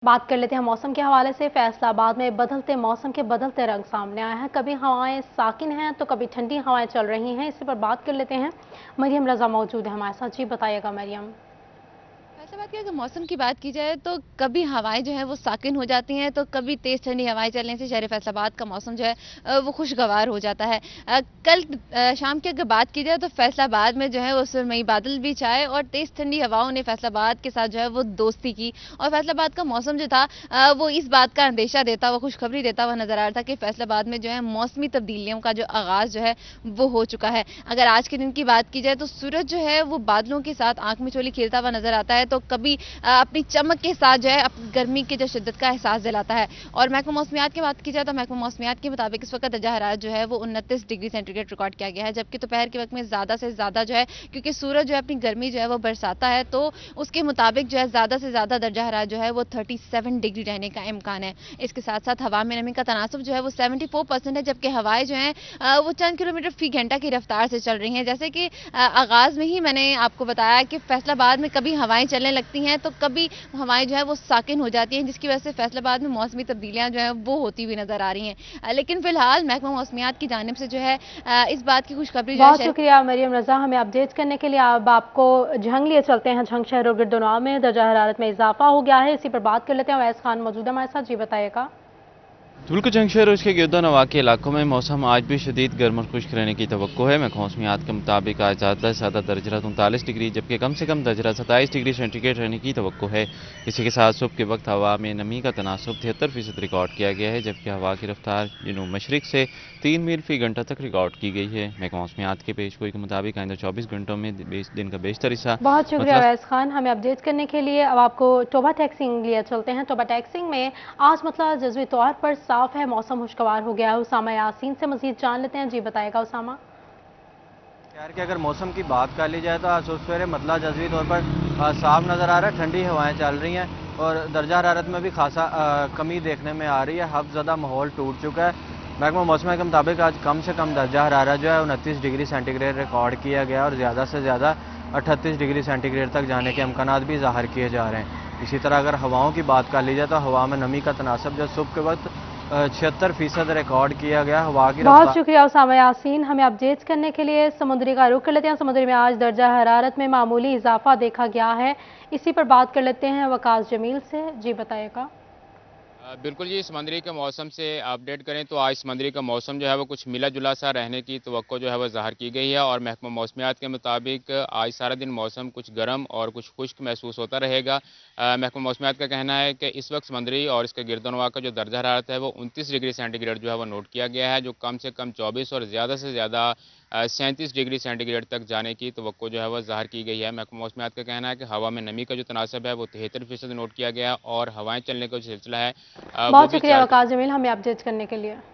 बात कर लेते हैं मौसम के हवाले से। फैसलाबाद में बदलते मौसम के बदलते रंग सामने आए हैं। कभी हवाएं साकिन हैं तो कभी ठंडी हवाएं चल रही हैं। इसी पर बात कर लेते हैं। मरियम रजा मौजूद है हमारे साथ। जी बताइएगा मरियम। फैसलाबाद के अगर मौसम की बात की जाए तो कभी हवाएं जो है वो साकिन हो जाती हैं तो कभी तेज ठंडी हवाएं चलने से शहर फैसलाबाद का मौसम जो है वो खुशगवार हो जाता है। कल शाम की अगर बात की जाए तो फैसलाबाद में जो है वो सुरमई बादल भी छाए और तेज ठंडी हवाओं ने फैसलाबाद के साथ जो है वो दोस्ती की। और फैसलाबाद का मौसम जो था वो इस बात का अंदेशा देता हुआ, खुशखबरी देता हुआ नजर आ रहा था कि फैसलाबाद में जो है मौसमी तब्दीलियों का जो आगाज जो है वो हो चुका है। अगर आज के दिन की बात की जाए तो सूरज जो है वो बादलों के साथ आंख में चोली खेलता हुआ नजर आता है तो कभी अपनी चमक के साथ जो है गर्मी की जो शिद्दत का एहसास दिलाता है। और महकमा मौसमियात की बात की जाए तो महकमा मौसमियात के मुताबिक इस वक्त दर्जा हरारत जो है वो 29 डिग्री सेंटीग्रेड रिकॉर्ड किया गया है, जबकि दोपहर के वक्त में ज्यादा से ज्यादा जो है, क्योंकि सूरज जो है अपनी गर्मी जो है वो बरसाता है, तो उसके मुताबिक जो है ज्यादा से ज्यादा दर्जा हरारत जो है वो 37 डिग्री रहने का इम्कान है। इसके साथ साथ हवा में नमी का तनासुब जो है वो 74% है, जबकि हवाएं जो है वो चंद किलोमीटर फी घंटा की रफ्तार से चल रही हैं। जैसे कि आगाज में ही मैंने आपको बताया कि फैसलाबाद में कभी हवाएं चलने लगती हैं तो कभी हवाएं जो है वो साकिन हो जाती हैं, जिसकी वजह से फैसलाबाद में मौसमी तब्दीलियां जो है वो होती हुई नजर आ रही हैं। लेकिन फिलहाल महकमा मौसमियात की जानिब से जो है इस बात की खुशखबरी जो है बहुत शुक्रिया मरियम रजा हमें अपडेट करने के लिए। अब आपको झंग लिए चलते हैं। झंग शहर और गिरदोनवा में दर्जा हरारत में इजाफा हो गया है। इसी पर बात कर लेते हैं। अवैस खान मौजूद है हमारे साथ। जी बताइएगा। तुर्क जंक्शर और उसके गिरदोनवा के इलाकों में मौसम आज भी शदीद गर्म और खुश्क रहने की तवक्को है। महकमा मौसमियात के मुताबिक आज ज़्यादा से ज़्यादा दर्जा 39 डिग्री जबकि कम से कम दर्जा 27 डिग्री सेंटीग्रेड रहने की तवक्को है। इसी के साथ सुबह के वक्त हवा में नमी का तनासुब 73% रिकॉर्ड किया गया है, जबकि हवा की रफ्तार जनूब मशरक से 3 मील फी घंटा तक रिकॉर्ड की गई है। महकमा मौसमियात के पेशगोई के मुताबिक आइंदा 24 घंटों में दिन का बेशतर हिस्सा बहुत शुक्रिया मतलब अवैस खान हमें अपडेट करने के लिए। अब आपको टोबा टैक्सिंग लिए चलते हैं। टोबा टैक्सिंग में आज मतलब जज्वी तौर पर साफ है, मौसम खुशगवार हो गया है। उसामा यासीन से मजीद जान लेते हैं। जी बताएगा उसामा। शहर के अगर मौसम की बात कर ली जाए तो आज सवेरे मतला जज़वी तौर पर साफ नज़र आ रहा है। ठंडी हवाएं चल रही हैं और दर्जा हरारत में भी खासा कमी देखने में आ रही है। हफ्ज़दा माहौल टूट चुका है। महकमा मौसम के मुताबिक आज कम से कम दर्जा हरारत जो है 29 डिग्री सेंटीग्रेड रिकॉर्ड किया गया और ज़्यादा से ज़्यादा 38 डिग्री सेंटीग्रेड तक जाने के अमकान भी ज़ाहिर किए जा रहे हैं। इसी तरह अगर हवाओं की बात कर ली जाए तो हवा में नमी का तनासब जो सुबह के वक्त 76% रिकॉर्ड किया गया। हवा की बहुत रफ्तार शुक्रिया उसामा यासीन हमें अपडेट करने के लिए। समुद्री का रुख कर लेते हैं। समुद्री में आज दर्जा हरारत में मामूली इजाफा देखा गया है। इसी पर बात कर लेते हैं वकास जमील से। जी बताइएगा। बिल्कुल जी, समंदरी के मौसम से अपडेट करें तो आज समंदरी का मौसम जो है वो कुछ मिला जुला सा रहने की तवक्को जो है वो ज़ाहिर की गई है। और महकमा मौसमियात के मुताबिक आज सारा दिन मौसम कुछ गर्म और कुछ खुश्क महसूस होता रहेगा। महकमा मौसमियात का कहना है कि इस वक्त समंदरी और इसके गिरदोनवा का जो दर्जा हरारत है वो 29 डिग्री सेंटीग्रेड जो है वो नोट किया गया है, जो कम से कम 24 और ज़्यादा से ज़्यादा 37 डिग्री सेंटीग्रेड तक जाने की तवक्को जो है वह ज़ाहिर की गई है। महकमा मौसमियात का कहना है कि हवा में नमी का जो तनासब है वो 73% नोट किया गया और हवाएं चलने का जो सिलसिला है वो बहुत भी शुक्रिया 4 वकास जमील हमें अपडेट करने के लिए।